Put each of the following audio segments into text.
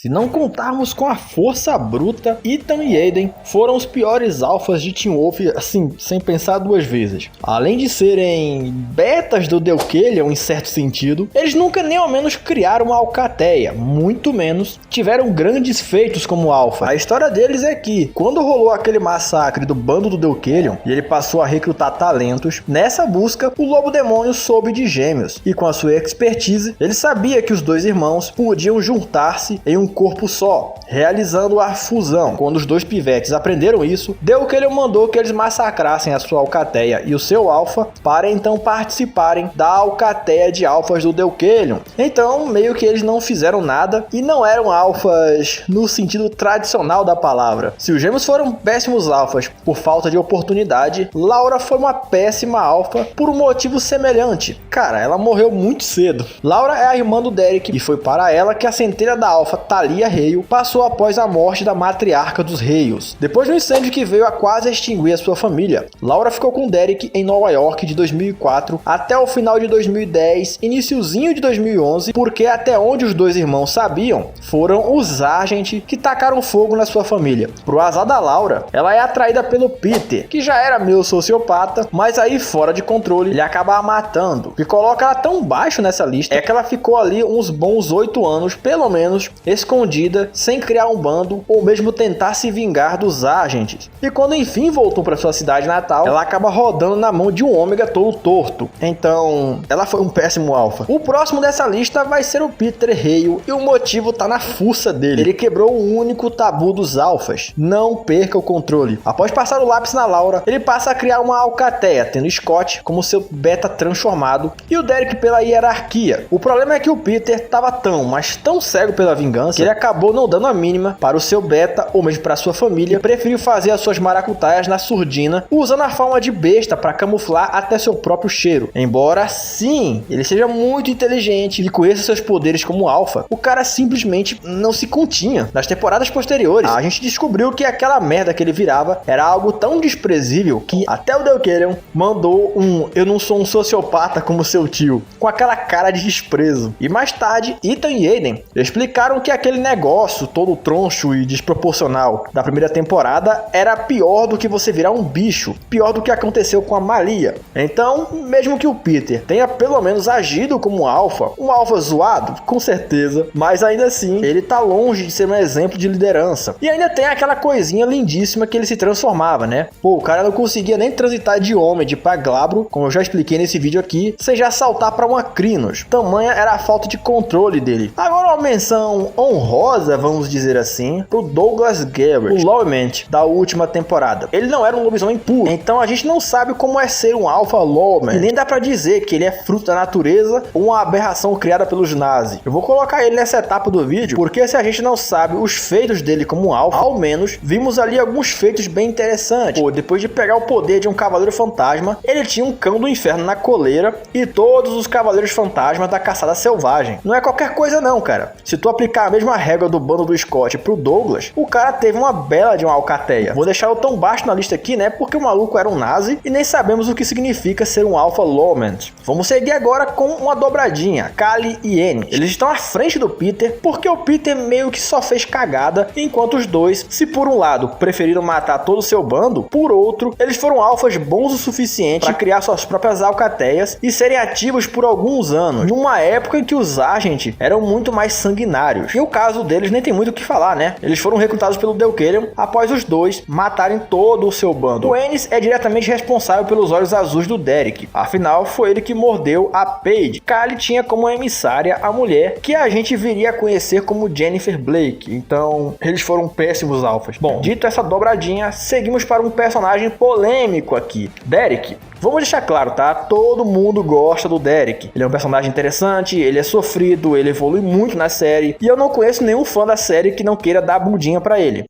Se não contarmos com a força bruta, Ethan e Aiden foram os piores alfas de Teen Wolf, assim, sem pensar duas vezes. Além de serem betas do Deucalion em certo sentido, eles nunca nem ao menos criaram uma alcateia, muito menos tiveram grandes feitos como alfa. A história deles é que, quando rolou aquele massacre do bando do Deucalion e ele passou a recrutar talentos, nessa busca o Lobo Demônio soube de gêmeos, e com a sua expertise, ele sabia que os dois irmãos podiam juntar-se em um corpo só, realizando a fusão. Quando os dois pivetes aprenderam isso, Deucalion mandou que eles massacrassem a sua alcateia e o seu alfa para então participarem da alcateia de alfas do Deucalion. Então, meio que eles não fizeram nada e não eram alfas no sentido tradicional da palavra. Se os gêmeos foram péssimos alfas por falta de oportunidade, Laura foi uma péssima alfa por um motivo semelhante. Cara, ela morreu muito cedo. Laura é a irmã do Derek e foi para ela que a centelha da alfa Thalia Hale passou após a morte da matriarca dos Hales. Depois do incêndio que veio a quase extinguir a sua família, Laura ficou com Derek em Nova York de 2004 até o final de 2010, iniciozinho de 2011, porque até onde os dois irmãos sabiam, foram os Argent que tacaram fogo na sua família. Pro azar da Laura, ela é atraída pelo Peter, que já era meio sociopata, mas aí fora de controle, ele acaba a matando. O que coloca ela tão baixo nessa lista é que ela ficou ali uns bons 8 anos, pelo menos, escondida, sem criar um bando ou mesmo tentar se vingar dos Argents. E quando enfim voltou para sua cidade natal, ela acaba rodando na mão de um ômega todo torto. Então, ela foi um péssimo alfa. O próximo dessa lista vai ser o Peter Hale, e o motivo tá na força dele. Ele quebrou o único tabu dos alfas: não perca o controle. Após passar o lápis na Laura, ele passa a criar uma alcateia, tendo Scott como seu beta transformado e o Derek pela hierarquia. O problema é que o Peter tava mas tão cego pela vingança que ele acabou não dando a mínima para o seu beta ou mesmo para sua família, e preferiu fazer as suas maracutaias na surdina, usando a forma de besta para camuflar até seu próprio cheiro. Embora sim, ele seja muito inteligente e conheça seus poderes como alfa, o cara simplesmente não se continha. Nas temporadas posteriores, a gente descobriu que aquela merda que ele virava era algo tão desprezível que até o Deucalion mandou um "eu não sou um sociopata como seu tio", com aquela cara de desprezo. E mais tarde, Ethan e Aiden explicaram que aquele negócio todo troncho e desproporcional da primeira temporada era pior do que você virar um bicho, pior do que aconteceu com a Malia. Então, mesmo que o Peter tenha pelo menos agido como um alfa zoado, com certeza, mas ainda assim, ele tá longe de ser um exemplo de liderança. E ainda tem aquela coisinha lindíssima que ele se transformava, né? Pô, o cara não conseguia nem transitar de Homem pra Glabro, como eu já expliquei nesse vídeo aqui, sem já saltar pra uma Crinos. Tamanha era a falta de controle dele. Agora uma menção honrosa, vamos dizer assim, pro Douglas Garrett, o Lawment da última temporada. Ele não era um lobisomem puro, então a gente não sabe como é ser um Alpha Lawman, e nem dá pra dizer que ele é fruto da natureza ou uma aberração criada pelos nazis. Eu vou colocar ele nessa etapa do vídeo, porque se a gente não sabe os feitos dele como Alpha, ao menos vimos ali alguns feitos bem interessantes. Pô, depois de pegar o poder de um Cavaleiro Fantasma, ele tinha um cão do inferno na coleira e todos os Cavaleiros Fantasmas da caçada selvagem. Não é qualquer coisa não, cara. Se tu aplicar a mesma regra do bando do Scott pro Douglas, o cara teve uma bela de uma alcateia. Vou deixar o tão baixo na lista aqui, né, porque o maluco era um nazi e nem sabemos o que significa ser um Alpha Lawman. Vamos seguir agora com uma dobradinha, Kali e Annie. Eles estão à frente do Peter porque o Peter meio que só fez cagada, enquanto os dois, se por um lado preferiram matar todo o seu bando, por outro, eles foram alfas bons o suficiente para criar suas próprias alcateias e serem ativos por alguns anos, numa época em que os Argent eram muito mais sanguinários. E o caso deles nem tem muito o que falar, né? Eles foram recrutados pelo Deucalion após os dois matarem todo o seu bando. O Ennis é diretamente responsável pelos olhos azuis do Derek, afinal foi ele que mordeu a Paige. Kali tinha como emissária a mulher que a gente viria a conhecer como Jennifer Blake, então eles foram péssimos alfas. Bom, dito essa dobradinha, seguimos para um personagem polêmico aqui, Derek. Vamos deixar claro, tá? Todo mundo gosta do Derek. Ele é um personagem interessante, ele é sofrido, ele evolui muito na série, e eu não conheço nenhum fã da série que não queira dar a bundinha pra ele.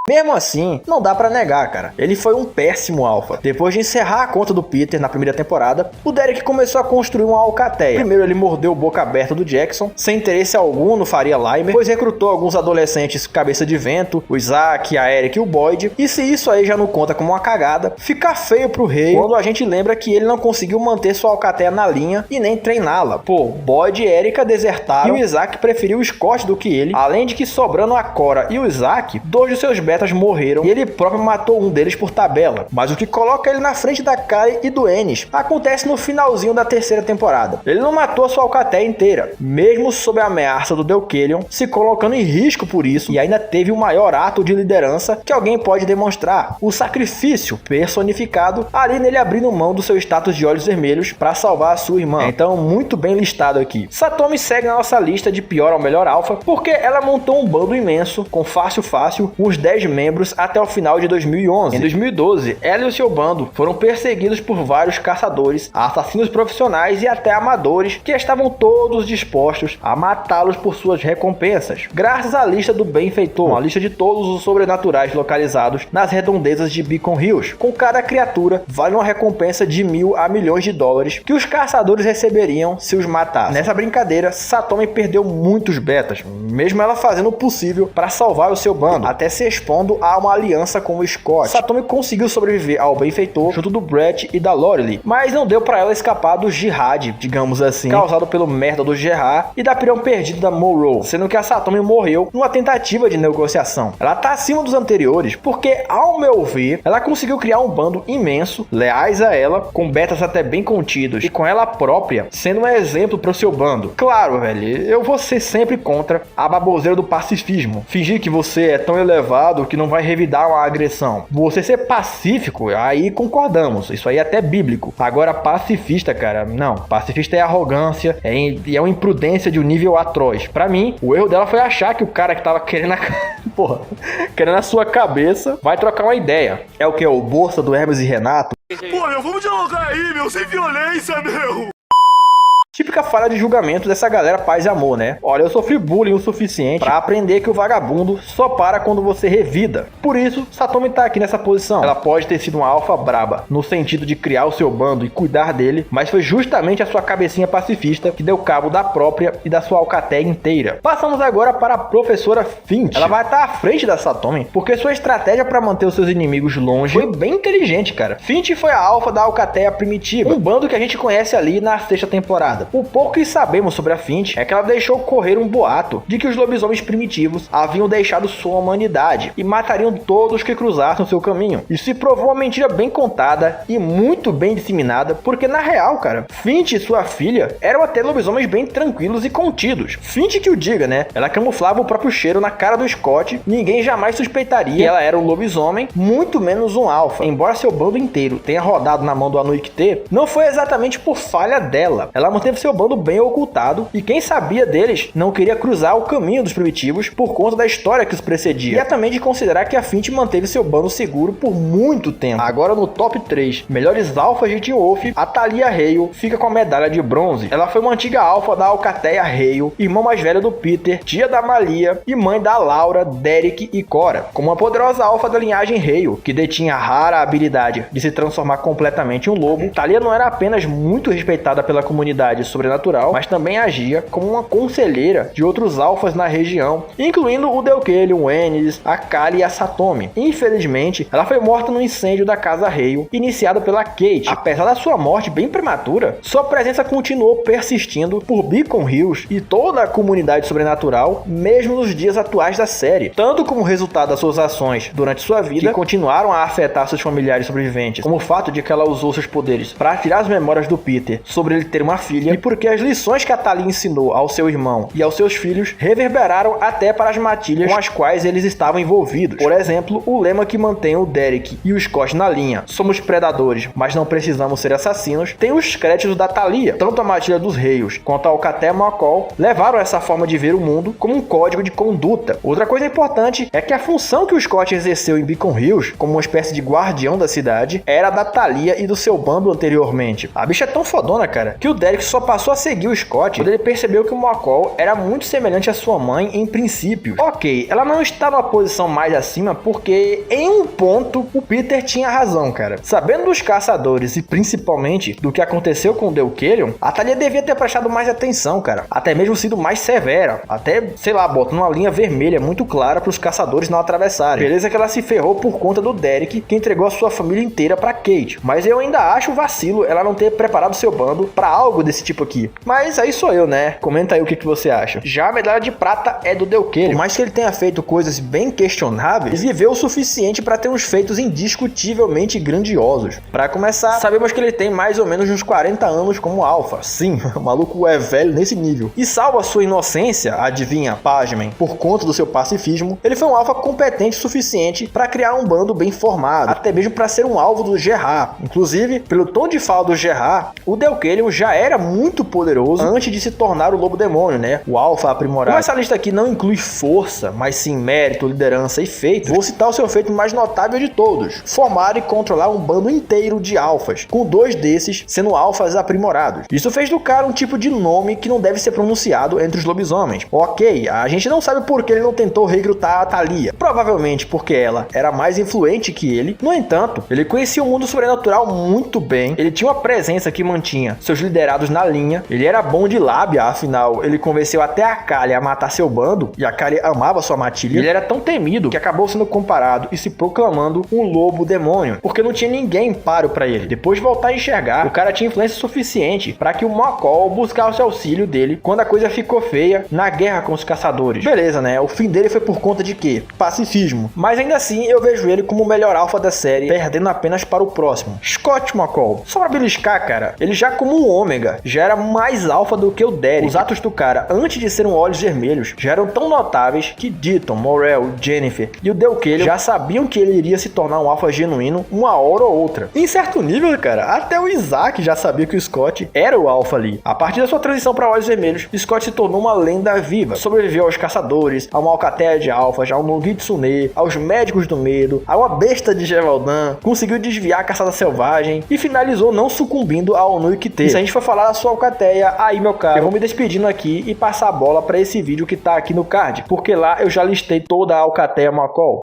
Mesmo assim, não dá pra negar, cara. Ele foi um péssimo alfa. Depois de encerrar a conta do Peter na primeira temporada, o Derek começou a construir uma alcateia. Primeiro ele mordeu o boca aberta do Jackson, sem interesse algum no Faria Limer, depois recrutou alguns adolescentes cabeça de vento, o Isaac, a Eric e o Boyd. E se isso aí já não conta como uma cagada, fica feio pro rei quando a gente lembra que ele não conseguiu manter sua alcateia na linha e nem treiná-la. Pô, Boyd e Erika desertaram e o Isaac preferiu o Scott do que ele, além de que sobrando a Cora e o Isaac, dois de seus betas morreram e ele próprio matou um deles por tabela. Mas o que coloca ele na frente da Kali e do Ennis acontece no finalzinho da terceira temporada. Ele não matou a sua alcateia inteira, mesmo sob a ameaça do Deucalion, se colocando em risco por isso, e ainda teve o maior ato de liderança que alguém pode demonstrar, o sacrifício personificado ali nele abrindo mão do seu status de olhos vermelhos para salvar a sua irmã. Então, muito bem listado aqui. Satomi segue na nossa lista de pior ao melhor alfa, porque ela montou um bando imenso, com fácil uns 10 membros até o final de 2011. Em 2012, ela e o seu bando foram perseguidos por vários caçadores, assassinos profissionais e até amadores que estavam todos dispostos a matá-los por suas recompensas, graças à lista do benfeitor, uma lista de todos os sobrenaturais localizados nas redondezas de Beacon Hills. Com cada criatura, vale uma recompensa de 1.000 a milhões de dólares que os caçadores receberiam se os matassem. Nessa brincadeira, Satomi perdeu muitos betas, mesmo ela fazendo o possível para salvar o seu bando, até se expondo a uma aliança com o Scott. Satomi conseguiu sobreviver ao benfeitor junto do Brett e da Lorelei, mas não deu para ela escapar do jihad, digamos assim, causado pelo merda do Gerard e da pirão perdida da Monroe, sendo que a Satomi morreu numa tentativa de negociação. Ela tá acima dos anteriores porque, ao meu ver, ela conseguiu criar um bando imenso, leais a ela, com betas até bem contidos e com ela própria sendo um exemplo pro seu bando. Claro, velho, eu vou ser sempre contra a baboseira do pacifismo. Fingir que você é tão elevado que não vai revidar uma agressão. Você ser pacífico, aí concordamos. Isso aí é até bíblico. Agora, pacifista, cara, não. Pacifista é arrogância, é uma imprudência de um nível atroz. Pra mim, o erro dela foi achar que o cara que tava querendo querendo a sua cabeça vai trocar uma ideia. É o que? O Bolsa do Hermes e Renato? Pô, meu, vamos dialogar aí, meu, sem violência, meu! Típica falha de julgamento dessa galera paz e amor, né? Olha, eu sofri bullying o suficiente pra aprender que o vagabundo só para quando você revida. Por isso, Satomi tá aqui nessa posição. Ela pode ter sido uma alfa braba, no sentido de criar o seu bando e cuidar dele, mas foi justamente a sua cabecinha pacifista que deu cabo da própria e da sua alcateia inteira. Passamos agora para a professora Finch. Ela vai estar à frente da Satomi, porque sua estratégia para manter os seus inimigos longe foi bem inteligente, cara. Finch foi a alfa da alcateia primitiva, um bando que a gente conhece ali na sexta temporada. O pouco que sabemos sobre a Finch é que ela deixou correr um boato de que os lobisomens primitivos haviam deixado sua humanidade e matariam todos que cruzassem seu caminho. Isso se provou uma mentira bem contada e muito bem disseminada, porque na real, cara, Finch e sua filha eram até lobisomens bem tranquilos e contidos. Finch que o diga, né? Ela camuflava o próprio cheiro na cara do Scott, ninguém jamais suspeitaria que ela era um lobisomem, muito menos um alfa. Embora seu bando inteiro tenha rodado na mão do Anuik-T, não foi exatamente por falha dela. Ela manteve seu bando bem ocultado e quem sabia deles não queria cruzar o caminho dos primitivos por conta da história que os precedia. E é também de considerar que a Finch manteve seu bando seguro por muito tempo. Agora no top 3 melhores alfas de Teen Wolf, a Talia Hale fica com a medalha de bronze. Ela foi uma antiga alfa da Alcateia Hale, irmã mais velha do Peter, tia da Malia e mãe da Laura, Derek e Cora. Como uma poderosa alfa da linhagem Hale, que detinha a rara habilidade de se transformar completamente em um lobo, Talia não era apenas muito respeitada pela comunidade sobrenatural, mas também agia como uma conselheira de outros alfas na região, incluindo o Deucalion, o Ennis, a Kali e a Satomi. Infelizmente, ela foi morta no incêndio da casa Hale, iniciado pela Kate. Apesar da sua morte bem prematura, sua presença continuou persistindo por Beacon Hills e toda a comunidade sobrenatural, mesmo nos dias atuais da série, tanto como resultado das suas ações durante sua vida, que continuaram a afetar seus familiares sobreviventes, como o fato de que ela usou seus poderes para tirar as memórias do Peter sobre ele ter uma filha, e porque as lições que a Talia ensinou ao seu irmão e aos seus filhos reverberaram até para as matilhas com as quais eles estavam envolvidos. Por exemplo, o lema que mantém o Derek e o Scott na linha, somos predadores, mas não precisamos ser assassinos, tem os créditos da Talia. Tanto a matilha dos Reios quanto a Alcateia McCall levaram essa forma de ver o mundo como um código de conduta. Outra coisa importante é que a função que o Scott exerceu em Beacon Hills, como uma espécie de guardião da cidade, era da Talia e do seu bando anteriormente. A bicha é tão fodona, cara, que o Derek só só passou a seguir o Scott quando ele percebeu que o McCall era muito semelhante à sua mãe em princípio. Ok, ela não está numa posição mais acima porque em um ponto o Peter tinha razão, cara. Sabendo dos caçadores e principalmente do que aconteceu com o Deucalion, a Talia devia ter prestado mais atenção, cara. Até mesmo sido mais severa. Até, sei lá, botando uma linha vermelha muito clara para os caçadores não atravessarem. Beleza que ela se ferrou por conta do Derek, que entregou a sua família inteira pra Kate. Mas eu ainda acho vacilo ela não ter preparado seu bando pra algo desse tipo aqui. Mas aí sou eu, né? Comenta aí o que você acha. Já a medalha de prata é do Deucalion. Por mais que ele tenha feito coisas bem questionáveis, ele viveu o suficiente pra ter uns feitos indiscutivelmente grandiosos. Pra começar, sabemos que ele tem mais ou menos uns 40 anos como alfa. Sim, o maluco é velho nesse nível. E salvo a sua inocência, adivinha, pasmem, por conta do seu pacifismo, ele foi um alfa competente o suficiente pra criar um bando bem formado, até mesmo pra ser um alvo do Gerard. Inclusive, pelo tom de fala do Gerard, o Deucalion já era muito poderoso antes de se tornar o lobo demônio, né? O alfa aprimorado. Como essa lista aqui não inclui força, mas sim mérito, liderança e feito, vou citar o seu feito mais notável de todos: formar e controlar um bando inteiro de alfas, com 2 desses sendo alfas aprimorados. Isso fez do cara um tipo de nome que não deve ser pronunciado entre os lobisomens. Ok, a gente não sabe por que ele não tentou recrutar a Talia. Provavelmente porque ela era mais influente que ele. No entanto, ele conhecia o mundo sobrenatural muito bem. Ele tinha uma presença que mantinha seus liderados na linha. Ele era bom de lábia, afinal, ele convenceu até a Kalia a matar seu bando, e a Kalia amava sua matilha. Ele era tão temido que acabou sendo comparado e se proclamando um lobo demônio, porque não tinha ninguém páreo pra ele. Depois de voltar a enxergar, o cara tinha influência suficiente para que o McCall buscasse o auxílio dele quando a coisa ficou feia na guerra com os caçadores. Beleza, né? O fim dele foi por conta de quê? Pacifismo. Mas ainda assim, eu vejo ele como o melhor alfa da série, perdendo apenas para o próximo, Scott McCall. Só pra beliscar, cara, ele já como um ômega, já era mais alfa do que o Derek. Os atos do cara, antes de serem olhos vermelhos, já eram tão notáveis que Deaton, Morell, Jennifer e o Deucalion já sabiam que ele iria se tornar um alfa genuíno uma hora ou outra. Em certo nível, cara, até o Isaac já sabia que o Scott era o alfa ali. A partir da sua transição para olhos vermelhos, Scott se tornou uma lenda viva. Sobreviveu aos caçadores, a uma alcateia de alfas, ao Nogitsune, aos médicos do medo, a uma besta de Geraldan, conseguiu desviar a caçada selvagem e finalizou não sucumbindo ao Onui-Kite. E se a gente for falar da sua alcateia, aí meu caro, eu vou me despedindo aqui e passar a bola para esse vídeo que tá aqui no card, porque lá eu já listei toda a alcateia McCall.